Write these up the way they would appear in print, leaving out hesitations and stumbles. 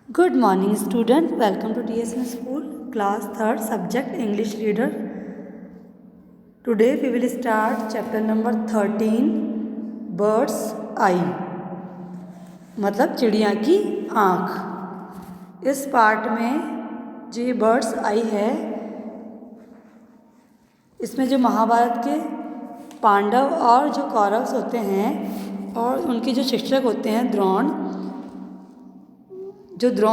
Good morning student, welcome to DSN School, class 3rd, subject English reader. Today we will start chapter number 13, Bird's Eye, मतलब चिड़िया की आँख। इस part में जो ये बर्ड्स आई है, इसमें जो महाभारत के पांडव और जो कौरव होते हैं और उनके जो शिक्षक होते हैं द्रोण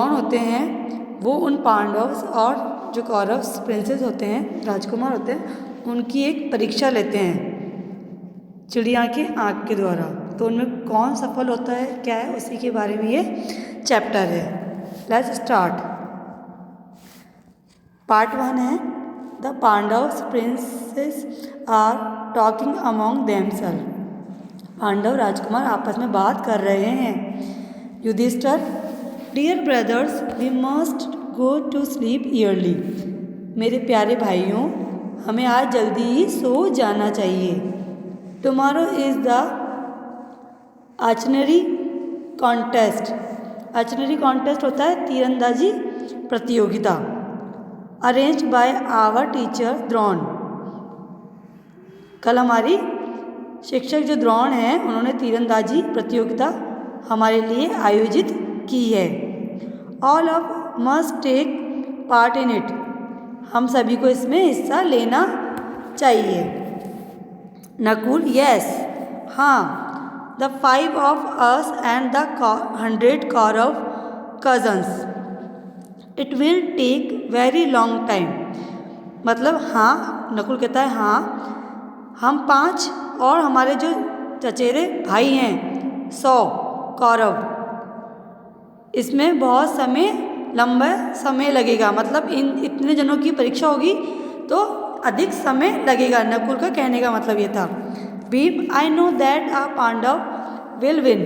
होते हैं, वो उन पांडव और जो कौरव प्रिंसेस होते हैं, राजकुमार होते हैं, उनकी एक परीक्षा लेते हैं चिड़िया की आँख के द्वारा। तो उनमें कौन सफल होता है, क्या है, उसी के बारे में ये चैप्टर है। Let's start. पार्ट 1 है the Pandavs princes are talking among themselves. Pandav राजकुमार आपस में बात कर रहे हैं। Yudhishthir, dear brothers, we must go to sleep early. मेरे प्यारे भाइयों, हमें आज जल्दी ही सो जाना चाहिए। Tomorrow is the archery contest. Archery contest होता है तीरंदाजी प्रतियोगिता। Arrange by our teacher Drona. कल हमारी शिक्षक जो द्रोण हैं, उन्होंने तीरंदाजी प्रतियोगिता हमारे लिए आयोजित की है। All of must take part in it. हम सभी को इसमें हिस्सा लेना चाहिए। नकुल, यस, हाँ। The 5 of us and the 100 Kaurava cousins. It will take very long time. मतलब हाँ, नकुल कहता है हाँ, हम 5 और हमारे जो चचेरे भाई हैं 100 कौरव, इसमें बहुत लंबा समय लगेगा। मतलब इन इतने जनों की परीक्षा होगी तो अधिक समय लगेगा। नकुल का कहने का मतलब ये था। Bhim, I know that a Pandava will win.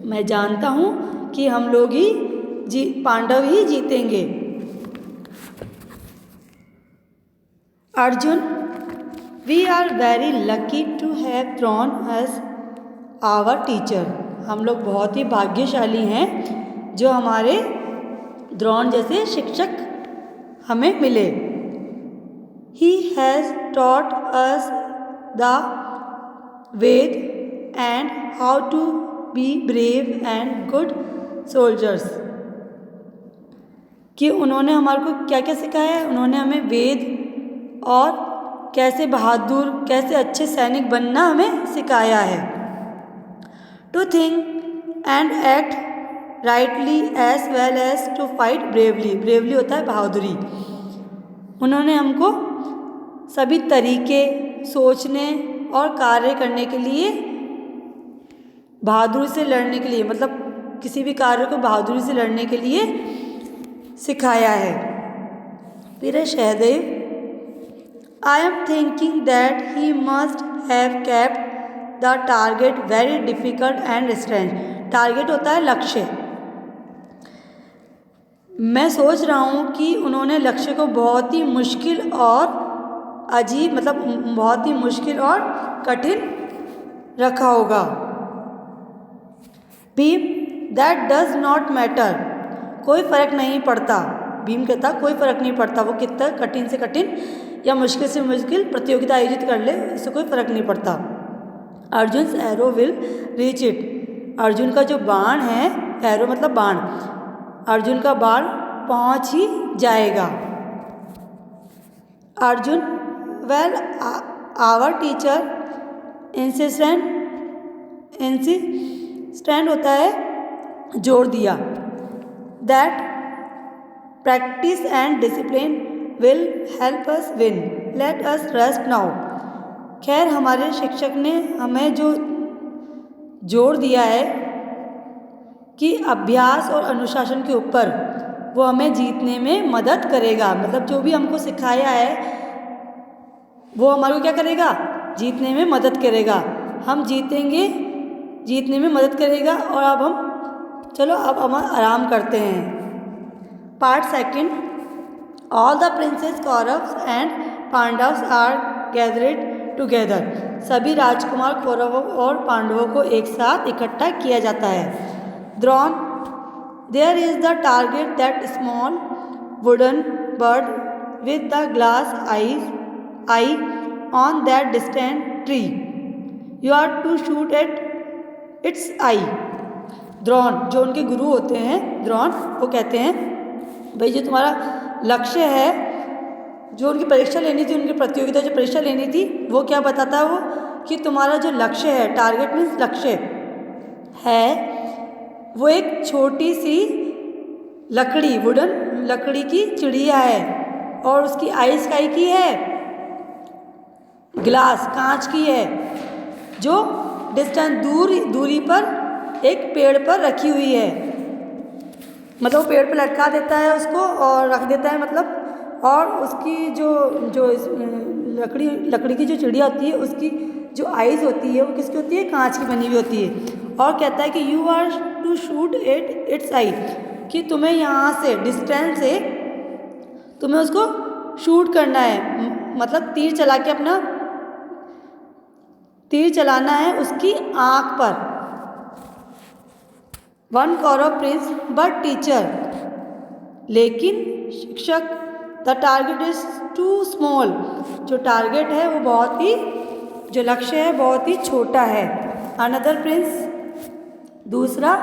मैं जानता हूँ कि हम लोग ही पांडव ही जीतेंगे। Arjun, we are very lucky to have Drona as our teacher. हम लोग बहुत ही भाग्यशाली हैं जो हमारे द्रोण जैसे शिक्षक हमें मिले। He has taught us the Veda and how to be brave and good soldiers. कि उन्होंने हमारे को क्या क्या सिखाया है। उन्होंने हमें वेद और कैसे बहादुर, कैसे अच्छे सैनिक बनना हमें सिखाया है। To think and act rightly as well as to fight bravely. Bravely होता है बहादुरी। उन्होंने हमको सभी तरीके सोचने और कार्य करने के लिए, बहादुरी से लड़ने के लिए, मतलब किसी भी कार्य को बहादुरी से लड़ने के लिए सिखाया है। फिर Sahdev, I am thinking that he must have kept the target very difficult and restraint. Target होता है लक्ष्य। मैं सोच रहा हूँ कि उन्होंने लक्ष्य को बहुत ही मुश्किल और अजीब, मतलब बहुत ही मुश्किल और कठिन रखा होगा। Bhim, that does not matter. कोई फ़र्क नहीं पड़ता। भीम कहता कोई फ़र्क नहीं पड़ता, वो कितना कठिन से कठिन या मुश्किल से मुश्किल प्रतियोगिता आयोजित कर ले, इससे कोई फ़र्क नहीं पड़ता। Arjun's arrow will reach it. Arjun का जो बाण है, एरो मतलब बाण, अर्जुन का बाण पहुंच ही जाएगा। Arjun, well our teacher insistent होता है जोर दिया। That practice and discipline will help us win. Let us rest now. खैर, हमारे शिक्षक ने हमें जो जोर दिया है कि अभ्यास और अनुशासन के ऊपर, वो हमें जीतने में मदद करेगा। मतलब जो भी हमको सिखाया है वो हमारे को क्या करेगा, जीतने में मदद करेगा। हम जीतेंगे, जीतने में मदद करेगा। और अब हम आराम करते हैं। Part 2, all the princes Kauravs and Pandavs are gathered together. सभी राजकुमार कौरवों और पांडवों को एक साथ इकट्ठा किया जाता है। Drona, there is the target that small wooden bird with the glass eye on that distant tree, you are to shoot at its eye. Drona जो उनके गुरु होते हैं, द्रोण, वो कहते हैं भाई जो तुम्हारा लक्ष्य है, जो उनकी परीक्षा लेनी थी, उनकी प्रतियोगिता जो परीक्षा लेनी थी, वो क्या बताता है वो कि तुम्हारा जो लक्ष्य है, टारगेट मीन्स लक्ष्य है, वो एक छोटी सी लकड़ी, वुडन लकड़ी की चिड़िया है और उसकी आइस काई की है, ग्लास कांच की है, जो डिस्टेंस दूरी पर एक पेड़ पर रखी हुई है। मतलब वो पेड़ पर लटका देता है उसको और रख देता है, मतलब, और उसकी जो लकड़ी की जो चिड़िया होती है, उसकी जो आइज़ होती है वो किसकी होती है, कांच की बनी हुई होती है। और कहता है कि you are to shoot its eye, कि तुम्हें यहाँ से डिस्टेंस से तुम्हें उसको शूट करना है, मतलब तीर चला के अपना तीर चलाना है उसकी आँख पर। One Kaurava prince but teacher, लेकिन शिक्षक, the target is too small, जो टारगेट है वो बहुत ही, जो लक्ष्य है बहुत ही छोटा है। अनदर प्रिंस, दूसरा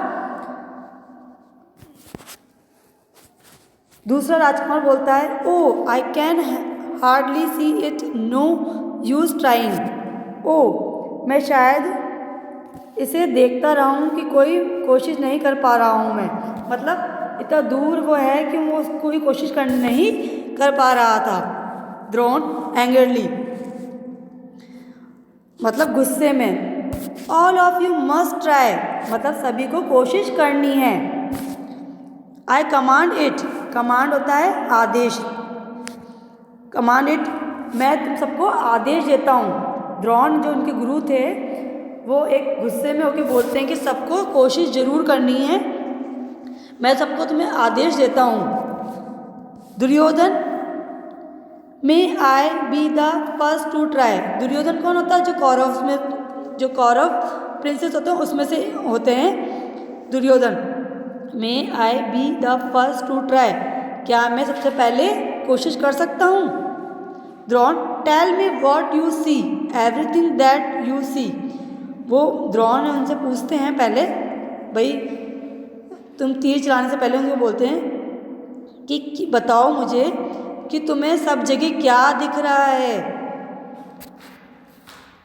राजकुमार बोलता है, oh I can hardly see it, no use trying. Oh मैं शायद इसे देखता रहा हूँ कि कोई कोशिश नहीं कर पा रहा हूँ मैं, मतलब इतना दूर वो है कि वो कोई कोशिश कर नहीं कर पा रहा था। द्रोण एंग्रली, मतलब गुस्से में। All of you must try, मतलब सभी को कोशिश करनी है। आई कमांड इट, कमांड होता है आदेश, कमांड इट, मैं तुम सबको आदेश देता हूँ। द्रोण जो उनके गुरु थे वो एक गुस्से में होकर बोलते हैं कि सबको कोशिश जरूर करनी है, मैं सबको तुम्हें आदेश देता हूँ। Duryodhan, may I be the first to try. Duryodhan कौन होता है, जो कौरव प्रिंसेस होते हैं उसमें से होते हैं Duryodhan. May I be the first to try, क्या मैं सबसे पहले कोशिश कर सकता हूँ। Drona, tell me what you see, everything that you see. वो द्रोण उनसे पूछते हैं पहले, भाई तुम तीर चलाने से पहले उनको बोलते हैं कि बताओ मुझे कि तुम्हें सब जगह क्या दिख रहा है।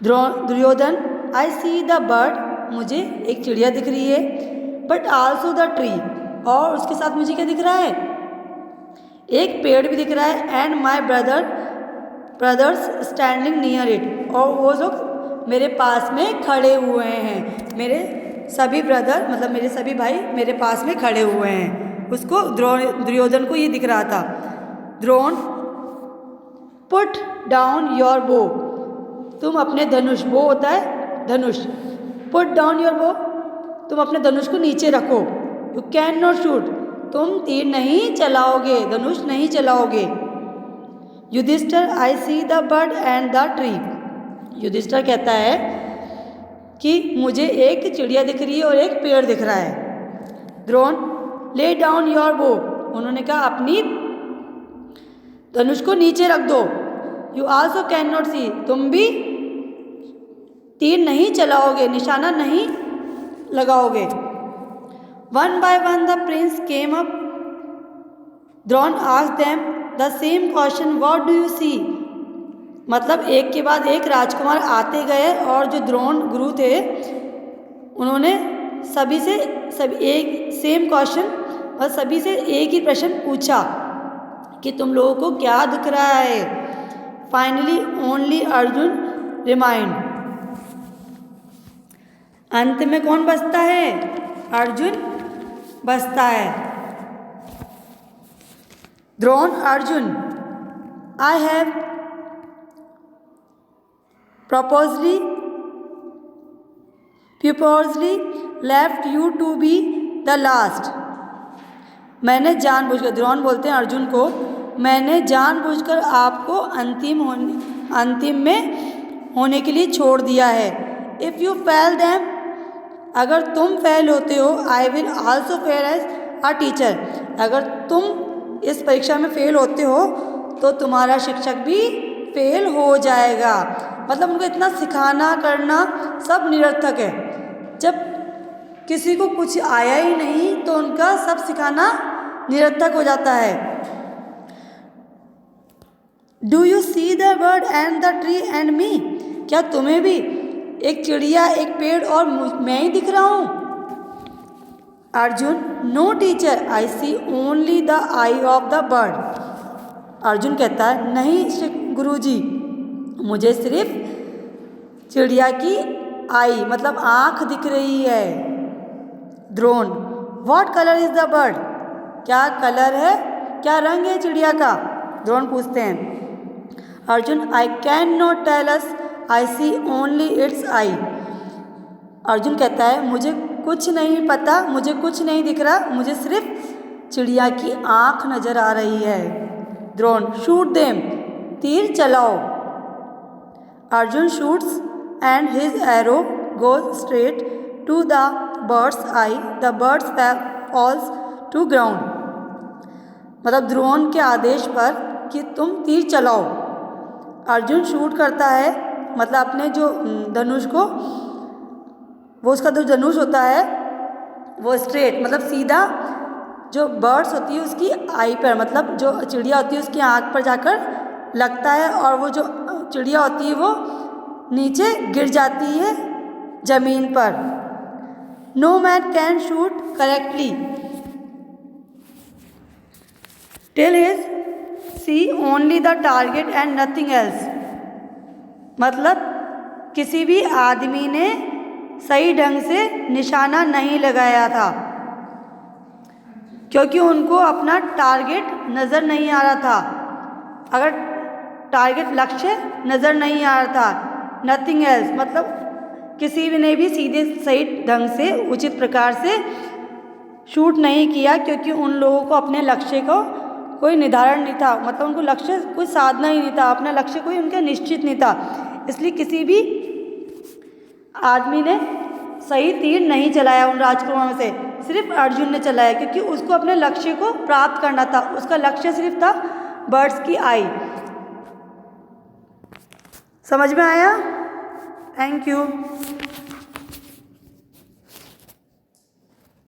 दुर्योधन, आई सी द बर्ड, मुझे एक चिड़िया दिख रही है, बट आल्सो द ट्री, और उसके साथ मुझे क्या दिख रहा है, एक पेड़ भी दिख रहा है। And my brothers standing near it, और वो लोग मेरे पास में खड़े हुए हैं, मेरे सभी ब्रदर, मतलब मेरे सभी भाई मेरे पास में खड़े हुए हैं। उसको दुर्योधन को ये दिख रहा था। द्रोण, पुट डाउन योर बो, तुम अपने धनुष, बो होता है धनुष, पुट डाउन योर बो, तुम अपने धनुष को नीचे रखो। यू कैन नॉट शूट, तुम तीर नहीं चलाओगे, धनुष नहीं चलाओगे। Yudhishthir, I see the bird and the tree. Yudhishthir कहता है कि मुझे एक चिड़िया दिख रही है और एक पेड़ दिख रहा है। द्रोण, ले डाउन योर बो, उन्होंने कहा अपनी धनुष को नीचे रख दो। You also can not see, तुम भी तीर नहीं चलाओगे, निशाना नहीं लगाओगे। One by one the prince came up, Drona asked them the same question, what do you see. मतलब एक के बाद एक राजकुमार आते गए और जो द्रोण गुरु थे उन्होंने सभी एक सेम क्वेश्चन और सभी से एक ही प्रश्न पूछा कि तुम लोगों को क्या दिख रहा है। फाइनली ओनली अर्जुन रिमाइंड, अंत में कौन बचता है, अर्जुन बचता है। Drona, Arjun, I have purposely left you to be the last, मैंने जानबूझकर, द्रोण बोलते हैं अर्जुन को, मैंने जानबूझकर आपको अंतिम में होने के लिए छोड़ दिया है। इफ़ यू फेल देम, अगर तुम फेल होते हो, I will also fail as a teacher. अगर तुम इस परीक्षा में फेल होते हो तो तुम्हारा शिक्षक भी फेल हो जाएगा। मतलब उनको इतना सिखाना करना सब निरर्थक है। जब किसी को कुछ आया ही नहीं तो उनका सब सिखाना निरर्थक हो जाता है। Do you C the bird and the tree and me? क्या तुम्हें भी एक चिड़िया, एक पेड़ और मैं ही दिख रहा हूँ? Arjun, no teacher, I see only the eye of the bird. Arjun कहता है, नहीं गुरुजी, मुझे सिर्फ चिड़िया की आई मतलब आँख दिख रही है। Drona, what colour is the bird? क्या कलर है, क्या रंग है चिड़िया का? द्रोण पूछते हैं। Arjun, I can not tell us, I see only its eye. Arjun कहता है, मुझे कुछ नहीं पता, मुझे कुछ नहीं दिख रहा, मुझे सिर्फ चिड़िया की आँख नजर आ रही है। द्रोण, शूट देम, तीर चलाओ। Arjun shoots and his arrow goes straight to the bird's eye, the birds falls to ground. मतलब द्रोण के आदेश पर कि तुम तीर चलाओ, अर्जुन शूट करता है, मतलब अपने जो धनुष को, वो उसका जो धनुष होता है वो स्ट्रेट मतलब सीधा जो बर्ड्स होती है उसकी आई पर, मतलब जो चिड़िया होती है उसकी आँख पर जाकर लगता है और वो जो चिड़िया होती है वो नीचे गिर जाती है जमीन पर। No man can shoot correctly till his see only the target and nothing else. मतलब किसी भी आदमी ने सही ढंग से निशाना नहीं लगाया था क्योंकि उनको अपना टारगेट नज़र नहीं आ रहा था। अगर टारगेट लक्ष्य नज़र नहीं आ रहा था, नथिंग एल्स मतलब किसी भी ने भी सीधे सही ढंग से उचित प्रकार से शूट नहीं किया क्योंकि उन लोगों को अपने लक्ष्य को कोई निर्धारण नहीं था, मतलब उनको लक्ष्य कोई साधना ही नहीं था, अपना लक्ष्य कोई उनका निश्चित नहीं था। इसलिए किसी भी आदमी ने सही तीर नहीं चलाया उन राजकुमारों में से, सिर्फ अर्जुन ने चलाया क्योंकि उसको अपने लक्ष्य को प्राप्त करना था। उसका लक्ष्य सिर्फ था बर्ड्स की आई। समझ में आया? Thank you.